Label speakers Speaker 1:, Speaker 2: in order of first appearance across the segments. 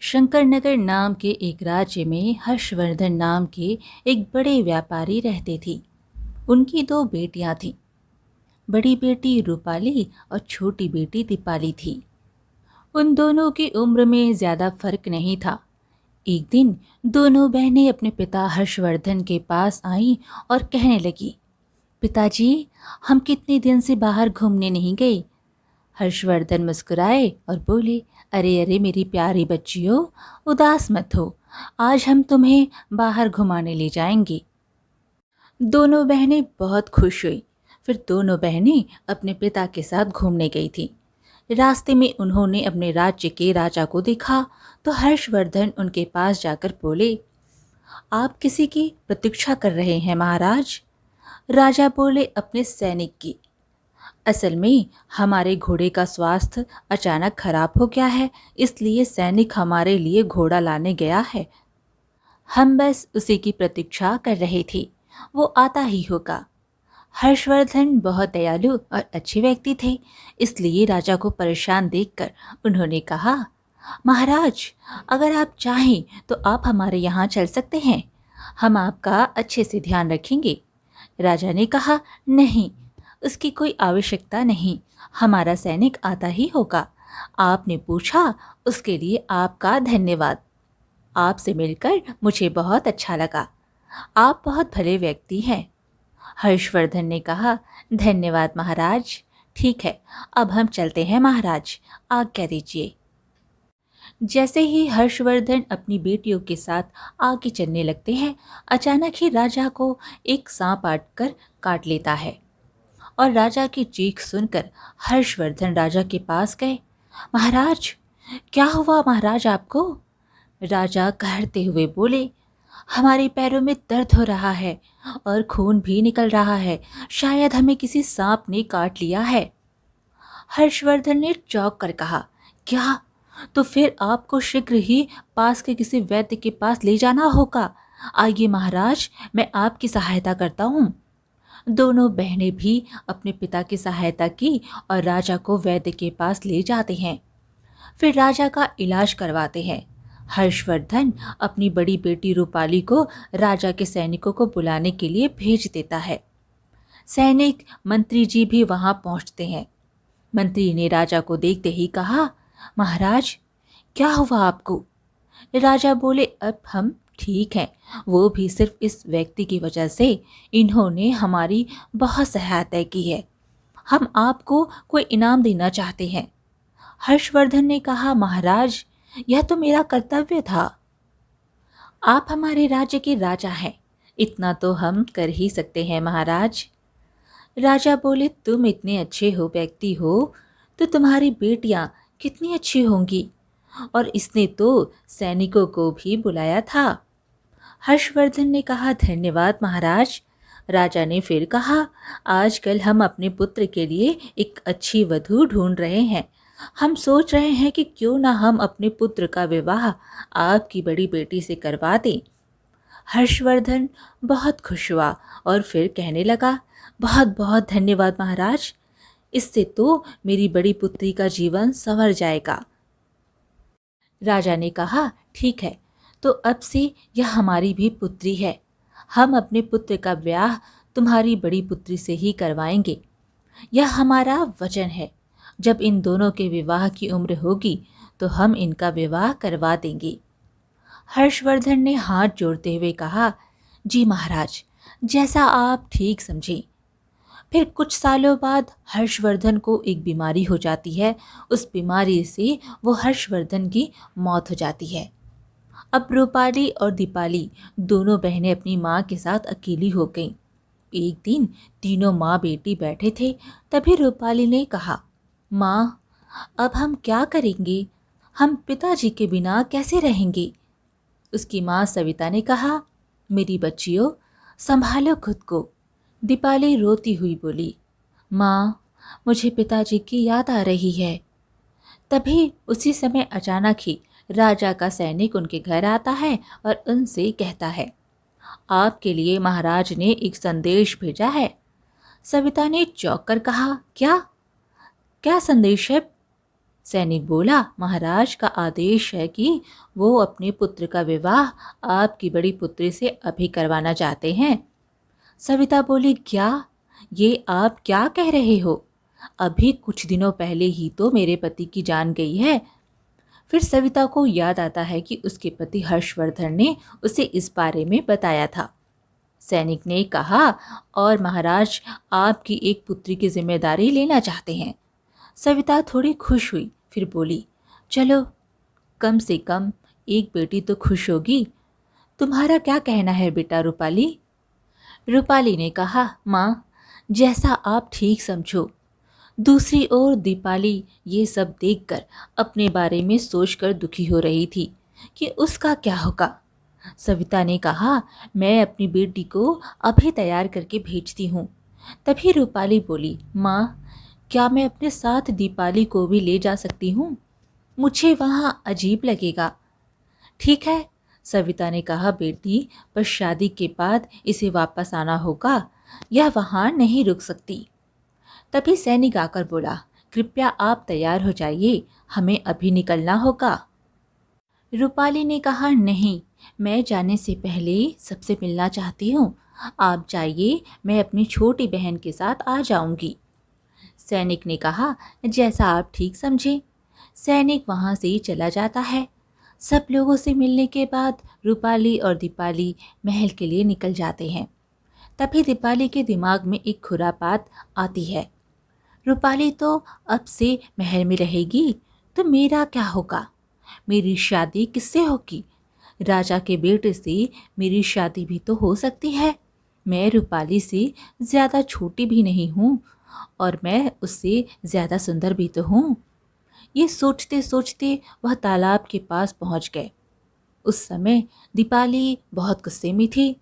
Speaker 1: शंकरनगर नाम के एक राज्य में हर्षवर्धन नाम के एक बड़े व्यापारी रहते थे। उनकी दो बेटियां थीं। बड़ी बेटी रूपाली और छोटी बेटी दीपाली थी। उन दोनों की उम्र में ज्यादा फर्क नहीं था। एक दिन दोनों बहनें अपने पिता हर्षवर्धन के पास आईं और कहने लगी, पिताजी, हम कितने दिन से बाहर घूमने नहीं गए। हर्षवर्धन मुस्कुराए और बोले, अरे अरे मेरी प्यारी बच्चियों, उदास मत हो, आज हम तुम्हें बाहर घुमाने ले जाएंगे। दोनों बहनें बहुत खुश हुई। फिर दोनों बहनें अपने पिता के साथ घूमने गई थीं। रास्ते में उन्होंने अपने राज्य के राजा को देखा तो हर्षवर्धन उनके पास जाकर बोले, आप किसी की प्रतीक्षा कर रहे हैं महाराज? राजा बोले, अपने सैनिक की। असल में हमारे घोड़े का स्वास्थ्य अचानक खराब हो गया है, इसलिए सैनिक हमारे लिए घोड़ा लाने गया है। हम बस उसी की प्रतीक्षा कर रहे थे, वो आता ही होगा। हर्षवर्धन बहुत दयालु और अच्छे व्यक्ति थे, इसलिए राजा को परेशान देखकर उन्होंने कहा, महाराज, अगर आप चाहें तो आप हमारे यहाँ चल सकते हैं, हम आपका अच्छे से ध्यान रखेंगे। राजा ने कहा, नहीं, उसकी कोई आवश्यकता नहीं, हमारा सैनिक आता ही होगा। आपने पूछा, उसके लिए आपका धन्यवाद। आपसे मिलकर मुझे बहुत अच्छा लगा। आप बहुत भले व्यक्ति हैं। हर्षवर्धन ने कहा, धन्यवाद महाराज। ठीक है, अब हम चलते हैं महाराज, आज्ञा दीजिए। जैसे ही हर्षवर्धन अपनी बेटियों के साथ आगे चलने लगते हैं, अचानक ही राजा को एक सांप आकर काट लेता है और राजा की चीख सुनकर हर्षवर्धन राजा के पास गए। महाराज, क्या हुआ महाराज आपको? राजा कहते हुए बोले, हमारे पैरों में दर्द हो रहा है और खून भी निकल रहा है, शायद हमें किसी सांप ने काट लिया है। हर्षवर्धन ने चौंक कर कहा, क्या? तो फिर आपको शीघ्र ही पास के किसी वैद्य के पास ले जाना होगा। आइए महाराज, मैं आपकी सहायता करता हूँ। दोनों बहनें भी अपने पिता की सहायता की और राजा को वैद्य के पास ले जाते हैं। फिर राजा का इलाज करवाते हैं। हर्षवर्धन अपनी बड़ी बेटी रूपाली को राजा के सैनिकों को बुलाने के लिए भेज देता है। सैनिक मंत्री जी भी वहां पहुंचते हैं। मंत्री ने राजा को देखते ही कहा, महाराज, क्या हुआ आपको? राजा बोले, अब हम ठीक हैं, वो भी सिर्फ इस व्यक्ति की वजह से। इन्होंने हमारी बहुत सहायता की है। हम आपको कोई इनाम देना चाहते हैं। हर्षवर्धन ने कहा, महाराज, यह तो मेरा कर्तव्य था। आप हमारे राज्य के राजा हैं, इतना तो हम कर ही सकते हैं महाराज। राजा बोले, तुम इतने अच्छे हो व्यक्ति हो तो तुम्हारी बेटियां कितनी अच्छी होंगी, और इसने तो सैनिकों को भी बुलाया था। हर्षवर्धन ने कहा, धन्यवाद महाराज। राजा ने फिर कहा, आजकल हम अपने पुत्र के लिए एक अच्छी वधू ढूंढ रहे हैं। हम सोच रहे हैं कि क्यों ना हम अपने पुत्र का विवाह आपकी बड़ी बेटी से करवा दें। हर्षवर्धन बहुत खुश हुआ और फिर कहने लगा, बहुत बहुत धन्यवाद महाराज, इससे तो मेरी बड़ी पुत्री का जीवन संवर जाएगा। राजा ने कहा, ठीक है, तो अब से यह हमारी भी पुत्री है। हम अपने पुत्र का ब्याह तुम्हारी बड़ी पुत्री से ही करवाएंगे। यह हमारा वचन है। जब इन दोनों के विवाह की उम्र होगी तो हम इनका विवाह करवा देंगे। हर्षवर्धन ने हाथ जोड़ते हुए कहा, जी महाराज, जैसा आप ठीक समझें। फिर कुछ सालों बाद हर्षवर्धन को एक बीमारी हो जाती है। उस बीमारी से वो हर्षवर्धन की मौत हो जाती है। अब रूपाली और दीपाली दोनों बहनें अपनी माँ के साथ अकेली हो गईं। एक दिन तीनों माँ बेटी बैठे थे, तभी रूपाली ने कहा, माँ, अब हम क्या करेंगे? हम पिताजी के बिना कैसे रहेंगे? उसकी माँ सविता ने कहा, मेरी बच्चियों, संभालो खुद को। दीपाली रोती हुई बोली, माँ, मुझे पिताजी की याद आ रही है। तभी उसी समय अचानक ही राजा का सैनिक उनके घर आता है और उनसे कहता है, आपके लिए महाराज ने एक संदेश भेजा है। सविता ने चौंक कर कहा, क्या क्या संदेश है? सैनिक बोला, महाराज का आदेश है कि वो अपने पुत्र का विवाह आपकी बड़ी पुत्री से अभी करवाना चाहते हैं। सविता बोली, क्या? ये आप क्या कह रहे हो? अभी कुछ दिनों पहले ही तो मेरे पति की जान गई है। फिर सविता को याद आता है कि उसके पति हर्षवर्धन ने उसे इस बारे में बताया था। सैनिक ने कहा, और महाराज आपकी एक पुत्री की जिम्मेदारी लेना चाहते हैं। सविता थोड़ी खुश हुई, फिर बोली, चलो, कम से कम एक बेटी तो खुश होगी। तुम्हारा क्या कहना है बेटा रूपाली? रूपाली ने कहा, माँ, जैसा आप ठीक समझो। दूसरी ओर दीपाली ये सब देखकर अपने बारे में सोचकर दुखी हो रही थी कि उसका क्या होगा। सविता ने कहा, मैं अपनी बेटी को अभी तैयार करके भेजती हूँ। तभी रूपाली बोली, माँ, क्या मैं अपने साथ दीपाली को भी ले जा सकती हूँ? मुझे वहाँ अजीब लगेगा। ठीक है, सविता ने कहा, बेटी, पर शादी के बाद इसे वापस आना होगा, यह वहाँ नहीं रुक सकती। तभी सैनिक आकर बोला, कृपया आप तैयार हो जाइए, हमें अभी निकलना होगा। रूपाली ने कहा, नहीं, मैं जाने से पहले सबसे मिलना चाहती हूँ। आप जाइए, मैं अपनी छोटी बहन के साथ आ जाऊंगी। सैनिक ने कहा, जैसा आप ठीक समझे। सैनिक वहाँ से चला जाता है। सब लोगों से मिलने के बाद रूपाली और दीपाली महल के लिए निकल जाते हैं। तभी दीपाली के दिमाग में एक खुरापात आती है, रूपाली तो अब से महल में रहेगी, तो मेरा क्या होगा? मेरी शादी किससे होगी? राजा के बेटे से मेरी शादी भी तो हो सकती है। मैं रूपाली से ज़्यादा छोटी भी नहीं हूँ, और मैं उससे ज़्यादा सुंदर भी तो हूँ। ये सोचते सोचते वह तालाब के पास पहुँच गए। उस समय दीपाली बहुत गुस्से में थी।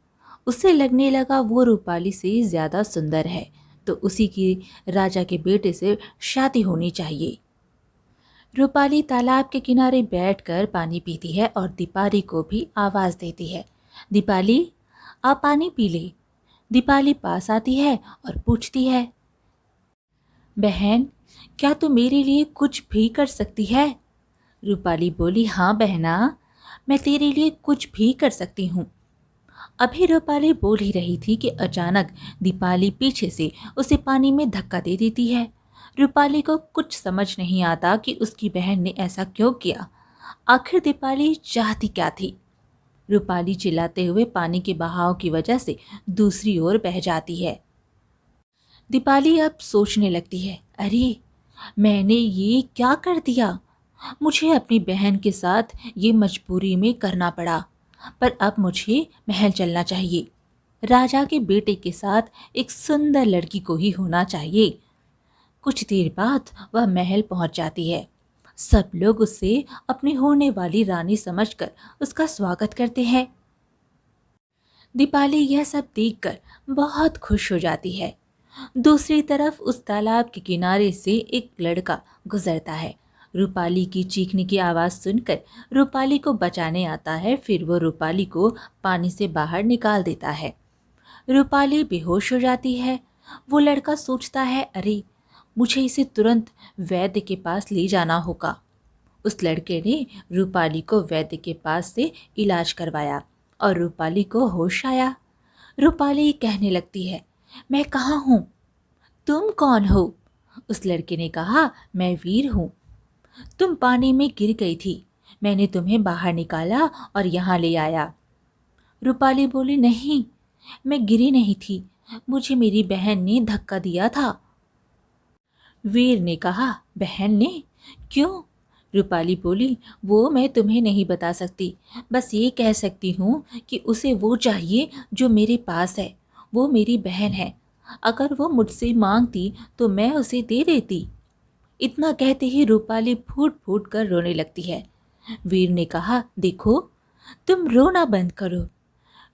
Speaker 1: उसे लगने लगा वो रूपाली से ज़्यादा सुंदर है, तो उसी की राजा के बेटे से शादी होनी चाहिए। रूपाली तालाब के किनारे बैठकर पानी पीती है और दीपाली को भी आवाज़ देती है, दीपाली, आप पानी पी ले। दीपाली पास आती है और पूछती है, बहन, क्या तू मेरे लिए कुछ भी कर सकती है? रूपाली बोली, हाँ बहना, मैं तेरे लिए कुछ भी कर सकती हूँ। अभी रूपाली बोल ही रही थी कि अचानक दीपाली पीछे से उसे पानी में धक्का दे देती है। रूपाली को कुछ समझ नहीं आता कि उसकी बहन ने ऐसा क्यों किया। आखिर दीपाली चाहती क्या थी? रूपाली चिल्लाते हुए पानी के बहाव की वजह से दूसरी ओर बह जाती है। दीपाली अब सोचने लगती है, अरे, मैंने ये क्या कर दिया? मुझे अपनी बहन के साथ ये मजबूरी में करना पड़ा, पर अब मुझे महल चलना चाहिए। राजा के बेटे के साथ एक सुंदर लड़की को ही होना चाहिए। कुछ देर बाद वह महल पहुंच जाती है। सब लोग उसे अपनी होने वाली रानी समझकर उसका स्वागत करते हैं। दीपाली यह सब देखकर बहुत खुश हो जाती है। दूसरी तरफ उस तालाब के किनारे से एक लड़का गुजरता है। रूपाली की चीखने की आवाज़ सुनकर रूपाली को बचाने आता है। फिर वो रूपाली को पानी से बाहर निकाल देता है। रूपाली बेहोश हो जाती है। वो लड़का सोचता है, अरे, मुझे इसे तुरंत वैद्य के पास ले जाना होगा। उस लड़के ने रूपाली को वैद्य के पास से इलाज करवाया और रूपाली को होश आया। रूपाली कहने लगती है, मैं कहाँ हूँ? तुम कौन हो? उस लड़के ने कहा, मैं वीर हूँ। तुम पानी में गिर गई थी, मैंने तुम्हें बाहर निकाला और यहाँ ले आया। रूपाली बोली, नहीं, मैं गिरी नहीं थी, मुझे मेरी बहन ने धक्का दिया था। वीर ने कहा, बहन ने? क्यों? रूपाली बोली, वो मैं तुम्हें नहीं बता सकती, बस ये कह सकती हूँ कि उसे वो चाहिए जो मेरे पास है। वो मेरी बहन है, अगर वो मुझसे मांगती तो मैं उसे दे देती। इतना कहते ही रूपाली फूट फूट कर रोने लगती है। वीर ने कहा, देखो, तुम रोना बंद करो।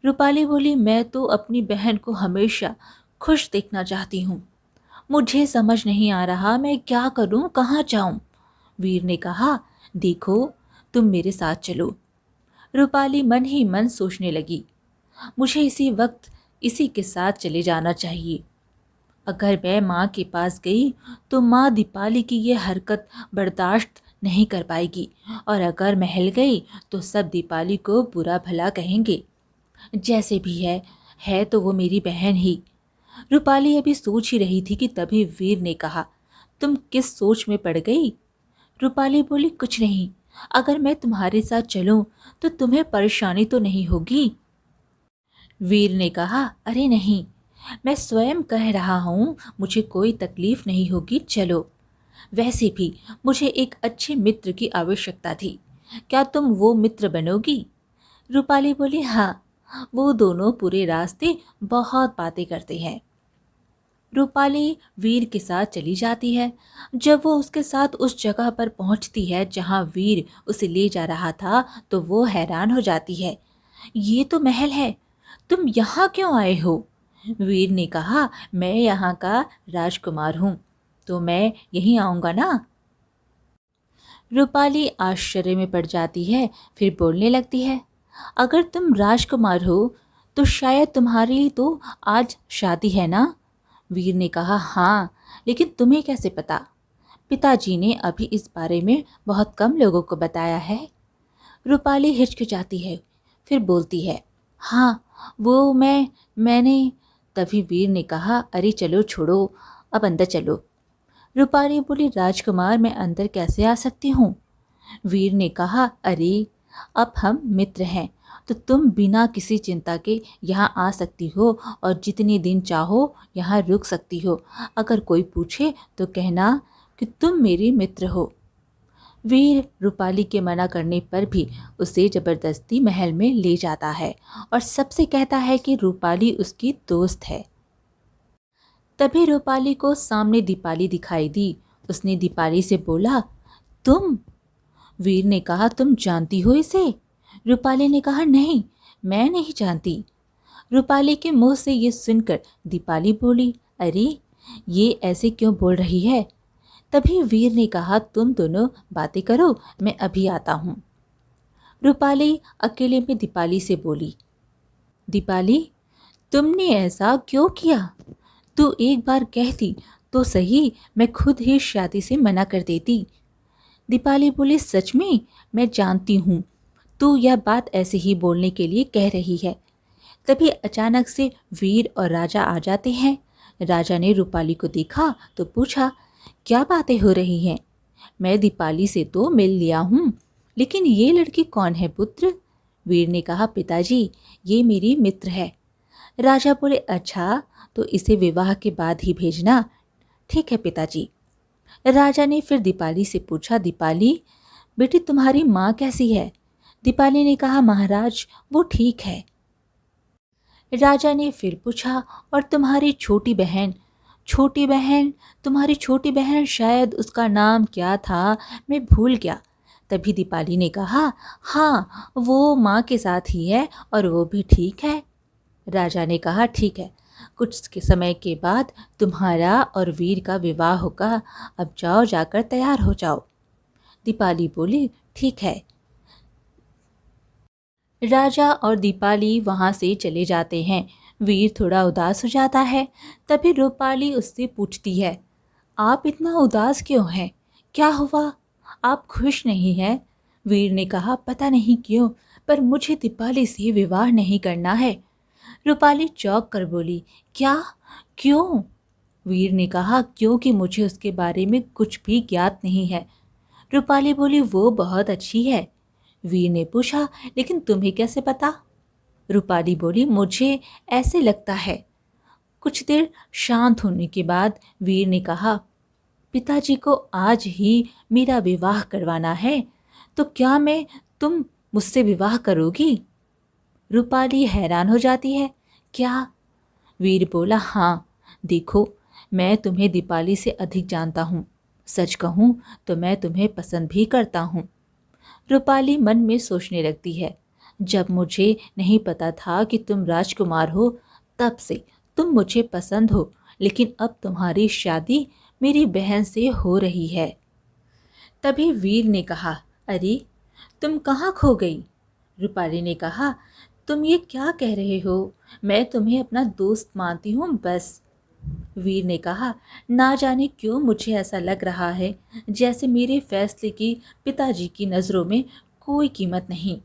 Speaker 1: रूपाली बोली, मैं तो अपनी बहन को हमेशा खुश देखना चाहती हूँ। मुझे समझ नहीं आ रहा मैं क्या करूँ, कहाँ जाऊँ। वीर ने कहा, देखो, तुम मेरे साथ चलो। रूपाली मन ही मन सोचने लगी, मुझे इसी वक्त इसी के साथ चले जाना चाहिए। अगर मैं माँ के पास गई तो माँ दीपाली की ये हरकत बर्दाश्त नहीं कर पाएगी, और अगर महल गई तो सब दीपाली को बुरा भला कहेंगे। जैसे भी है तो वो मेरी बहन ही। रूपाली अभी सोच ही रही थी कि तभी वीर ने कहा, तुम किस सोच में पड़ गई? रूपाली बोली, कुछ नहीं, अगर मैं तुम्हारे साथ चलूं तो तुम्हें परेशानी तो नहीं होगी? वीर ने कहा, अरे नहीं, मैं स्वयं कह रहा हूँ, मुझे कोई तकलीफ नहीं होगी, चलो। वैसे भी मुझे एक अच्छे मित्र की आवश्यकता थी, क्या तुम वो मित्र बनोगी? रूपाली बोली, हाँ। वो दोनों पूरे रास्ते बहुत बातें करते हैं। रूपाली वीर के साथ चली जाती है। जब वो उसके साथ उस जगह पर पहुंचती है जहां वीर उसे ले जा रहा था, तो वो हैरान हो जाती है। ये तो महल है, तुम यहाँ क्यों आए हो? वीर ने कहा, मैं यहाँ का राजकुमार हूँ, तो मैं यहीं आऊँगा ना। रूपाली आश्चर्य में पड़ जाती है, फिर बोलने लगती है, अगर तुम राजकुमार हो तो शायद तुम्हारी तो आज शादी है ना? वीर ने कहा, हाँ, लेकिन तुम्हें कैसे पता? पिताजी ने अभी इस बारे में बहुत कम लोगों को बताया है। रूपाली हिचकिचाती है, फिर बोलती है, हाँ, वो मैंने। तभी वीर ने कहा, अरे चलो छोड़ो, अब अंदर चलो। रूपाली बोली, राजकुमार, मैं अंदर कैसे आ सकती हूँ? वीर ने कहा, अरे अब हम मित्र हैं, तो तुम बिना किसी चिंता के यहाँ आ सकती हो और जितने दिन चाहो यहाँ रुक सकती हो। अगर कोई पूछे तो कहना कि तुम मेरी मित्र हो। वीर रूपाली के मना करने पर भी उसे जबरदस्ती महल में ले जाता है और सबसे कहता है कि रूपाली उसकी दोस्त है। तभी रूपाली को सामने दीपाली दिखाई दी। उसने दीपाली से बोला, तुम? वीर ने कहा, तुम जानती हो इसे? रूपाली ने कहा, नहीं, मैं नहीं जानती। रूपाली के मुंह से ये सुनकर दीपाली बोली, अरे ये ऐसे क्यों बोल रही है? तभी वीर ने कहा, तुम दोनों बातें करो, मैं अभी आता हूँ। रूपाली अकेले में दीपाली से बोली, दीपाली, तुमने ऐसा क्यों किया? तू एक बार कहती तो सही, मैं खुद ही शादी से मना कर देती। दीपाली बोली, सच में? मैं जानती हूँ तू यह बात ऐसे ही बोलने के लिए कह रही है। तभी अचानक से वीर और राजा आ जाते हैं। राजा ने रूपाली को देखा तो पूछा, क्या बातें हो रही हैं? मैं दीपाली से तो मिल लिया हूँ, लेकिन ये लड़की कौन है पुत्र? वीर ने कहा, पिताजी, ये मेरी मित्र है। राजा बोले, अच्छा, तो इसे विवाह के बाद ही भेजना। ठीक है पिताजी। राजा ने फिर दीपाली से पूछा, दीपाली बेटी, तुम्हारी माँ कैसी है? दीपाली ने कहा, महाराज, वो ठीक है। राजा ने फिर पूछा, और तुम्हारी छोटी बहन? छोटी बहन? तुम्हारी छोटी बहन, शायद उसका नाम क्या था, मैं भूल गया। तभी दीपाली ने कहा, हाँ, वो माँ के साथ ही है और वो भी ठीक है। राजा ने कहा, ठीक है, कुछ के समय के बाद तुम्हारा और वीर का विवाह होगा, अब जाओ, जाकर तैयार हो जाओ। दीपाली बोली, ठीक है। राजा और दीपाली वहाँ से चले जाते हैं। वीर थोड़ा उदास हो जाता है। तभी रूपाली उससे पूछती है, आप इतना उदास क्यों हैं? क्या हुआ? आप खुश नहीं हैं? वीर ने कहा, पता नहीं क्यों, पर मुझे दीपाली से विवाह नहीं करना है। रूपाली चौंक कर बोली, क्या? क्यों? वीर ने कहा, क्योंकि मुझे उसके बारे में कुछ भी ज्ञात नहीं है। रूपाली बोली, वो बहुत अच्छी है। वीर ने पूछा, लेकिन तुम्हें कैसे पता? रूपाली बोली, मुझे ऐसे लगता है। कुछ देर शांत होने के बाद वीर ने कहा, पिताजी को आज ही मेरा विवाह करवाना है, तो क्या तुम मुझसे विवाह करोगी? रूपाली हैरान हो जाती है, क्या? वीर बोला, हाँ, देखो, मैं तुम्हें दीपाली से अधिक जानता हूँ। सच कहूँ तो मैं तुम्हें पसंद भी करता हूँ। रूपाली मन में सोचने लगती है, जब मुझे नहीं पता था कि तुम राजकुमार हो, तब से तुम मुझे पसंद हो, लेकिन अब तुम्हारी शादी मेरी बहन से हो रही है। तभी वीर ने कहा, अरे तुम कहाँ खो गई? रूपाली ने कहा, तुम ये क्या कह रहे हो? मैं तुम्हें अपना दोस्त मानती हूँ, बस। वीर ने कहा, ना जाने क्यों मुझे ऐसा लग रहा है जैसे मेरे फैसले की पिताजी की नज़रों में कोई कीमत नहीं।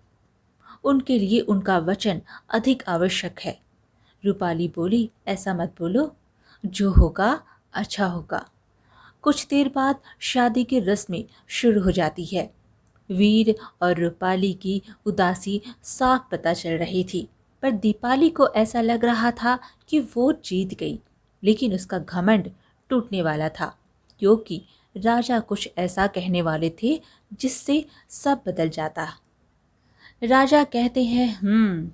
Speaker 1: उनके लिए उनका वचन अधिक आवश्यक है। रूपाली बोली, ऐसा मत बोलो, जो होगा अच्छा होगा। कुछ देर बाद शादी की रस्में शुरू हो जाती है। वीर और रूपाली की उदासी साफ पता चल रही थी, पर दीपाली को ऐसा लग रहा था कि वो जीत गई, लेकिन उसका घमंड टूटने वाला था, क्योंकि राजा कुछ ऐसा कहने वाले थे जिससे सब बदल जाता। राजा कहते हैं,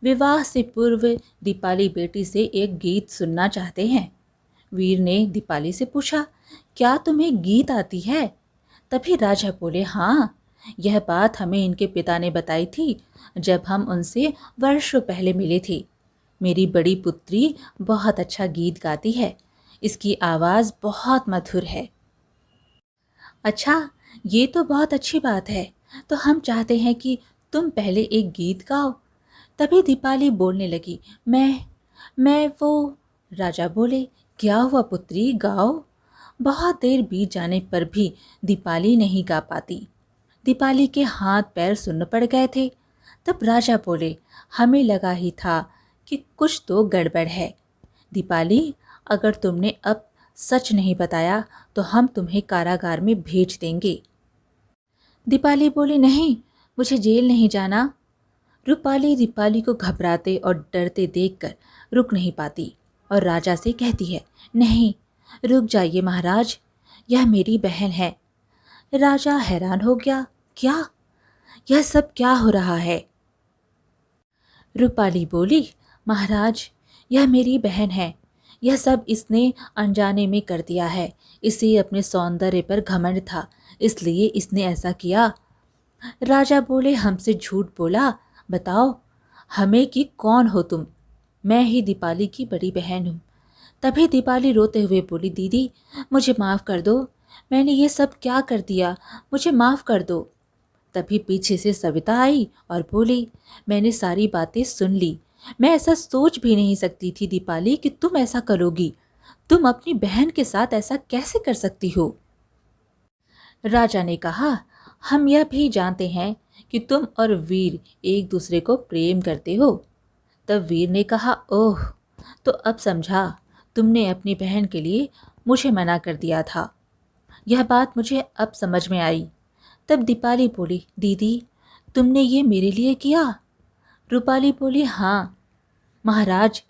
Speaker 1: विवाह से पूर्व दीपाली बेटी से एक गीत सुनना चाहते हैं। वीर ने दीपाली से पूछा, क्या तुम्हें गीत आती है? तभी राजा बोले, हाँ, यह बात हमें इनके पिता ने बताई थी जब हम उनसे वर्षों पहले मिले थे। मेरी बड़ी पुत्री बहुत अच्छा गीत गाती है, इसकी आवाज़ बहुत मधुर है। अच्छा, ये तो बहुत अच्छी बात है, तो हम चाहते हैं कि तुम पहले एक गीत गाओ। तभी दीपाली बोलने लगी, मैं वो। राजा बोले, क्या हुआ पुत्री, गाओ। बहुत देर बीत जाने पर भी दीपाली नहीं गा पाती। दीपाली के हाथ पैर सुन्न पड़ गए थे। तब राजा बोले, हमें लगा ही था कि कुछ तो गड़बड़ है। दीपाली, अगर तुमने अब सच नहीं बताया तो हम तुम्हें कारागार में भेज देंगे। दीपाली बोली, नहीं, मुझे जेल नहीं जाना। रूपाली दीपाली को घबराते और डरते देखकर रुक नहीं पाती और राजा से कहती है, नहीं, रुक जाइए महाराज, यह मेरी बहन है। राजा हैरान हो गया, क्या, यह सब क्या हो रहा है? रूपाली बोली, महाराज, यह मेरी बहन है। यह सब इसने अनजाने में कर दिया है। इसे अपने सौंदर्य पर घमंड था, इसलिए इसने ऐसा किया। राजा बोले, हमसे झूठ बोला, बताओ हमें कि कौन हो तुम? मैं ही दीपाली की बड़ी बहन हूँ। तभी दीपाली रोते हुए बोली, दीदी, मुझे माफ़ कर दो, मैंने ये सब क्या कर दिया, मुझे माफ़ कर दो। तभी पीछे से सविता आई और बोली, मैंने सारी बातें सुन ली। मैं ऐसा सोच भी नहीं सकती थी दीपाली कि तुम ऐसा करोगी। तुम अपनी बहन के साथ ऐसा कैसे कर सकती हो? राजा ने कहा, हम यह भी जानते हैं कि तुम और वीर एक दूसरे को प्रेम करते हो। तब वीर ने कहा, ओह, तो अब समझा, तुमने अपनी बहन के लिए मुझे मना कर दिया था। यह बात मुझे अब समझ में आई। तब दीपाली बोली, दीदी, तुमने ये मेरे लिए किया? रूपाली बोली, हाँ महाराज,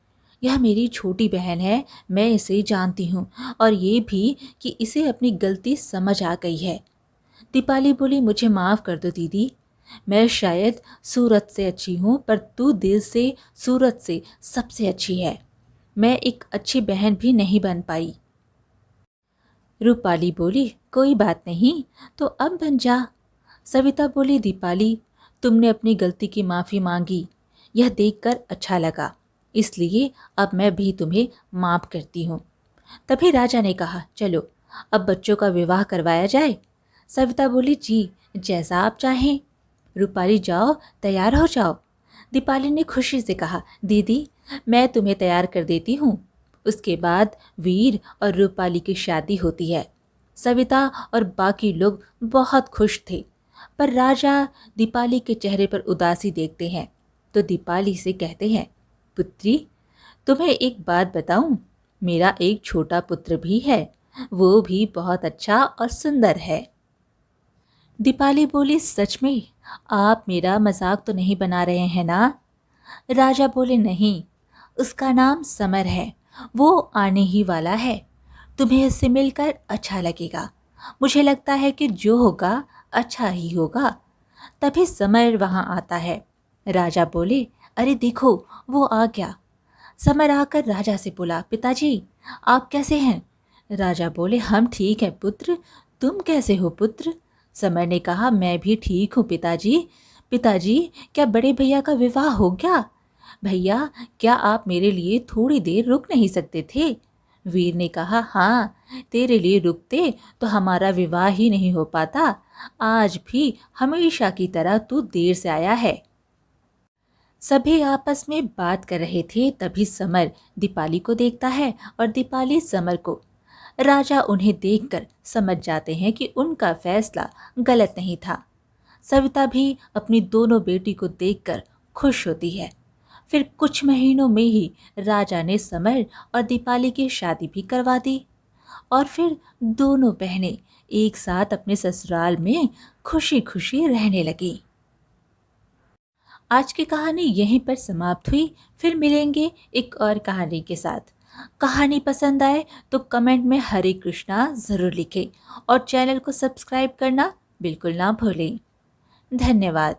Speaker 1: यह मेरी छोटी बहन है, मैं इसे जानती हूँ, और ये भी कि इसे अपनी गलती समझ आ गई है। दीपाली बोली, मुझे माफ़ कर दो दीदी, मैं शायद सूरत से अच्छी हूँ, पर तू दिल से सूरत से सबसे अच्छी है। मैं एक अच्छी बहन भी नहीं बन पाई। रूपाली बोली, कोई बात नहीं, तो अब बन जा। सविता बोली, दीपाली, तुमने अपनी गलती की माफ़ी मांगी, यह देखकर अच्छा लगा, इसलिए अब मैं भी तुम्हें माफ़ करती हूँ। तभी राजा ने कहा, चलो अब बच्चों का विवाह करवाया जाए। सविता बोली, जी, जैसा आप चाहें। रूपाली, जाओ, तैयार हो जाओ। दीपाली ने खुशी से कहा, दीदी, मैं तुम्हें तैयार कर देती हूँ। उसके बाद वीर और रूपाली की शादी होती है। सविता और बाकी लोग बहुत खुश थे, पर राजा दीपाली के चेहरे पर उदासी देखते हैं तो दीपाली से कहते हैं, पुत्री, तुम्हें एक बात बताऊं, मेरा एक छोटा पुत्र भी है, वो भी बहुत अच्छा और सुंदर है। दीपाली बोली, सच में? आप मेरा मजाक तो नहीं बना रहे हैं ना? राजा बोले, नहीं, उसका नाम समर है, वो आने ही वाला है, तुम्हें इससे मिलकर अच्छा लगेगा। मुझे लगता है कि जो होगा अच्छा ही होगा। तभी समर वहाँ आता है। राजा बोले, अरे देखो, वो आ गया। समर आकर राजा से बोला, पिताजी, आप कैसे हैं? राजा बोले, हम ठीक हैं पुत्र, तुम कैसे हो पुत्र? समर ने कहा, मैं भी ठीक हूँ पिताजी। पिताजी, क्या बड़े भैया का विवाह हो गया? भैया, क्या आप मेरे लिए थोड़ी देर रुक नहीं सकते थे? वीर ने कहा, हाँ, तेरे लिए रुकते तो हमारा विवाह ही नहीं हो पाता। आज भी हमेशा की तरह तू देर से आया है। सभी आपस में बात कर रहे थे, तभी समर दीपाली को देखता है और दीपाली समर को। राजा उन्हें देखकर समझ जाते हैं कि उनका फैसला गलत नहीं था। सविता भी अपनी दोनों बेटी को देखकर खुश होती है। फिर कुछ महीनों में ही राजा ने समर और दीपाली की शादी भी करवा दी और फिर दोनों बहनें एक साथ अपने ससुराल में खुशी खुशी रहने लगी। आज की कहानी यहीं पर समाप्त हुई। फिर मिलेंगे एक और कहानी के साथ। कहानी पसंद आए तो कमेंट में हरे कृष्णा ज़रूर लिखें और चैनल को सब्सक्राइब करना बिल्कुल ना भूलें। धन्यवाद।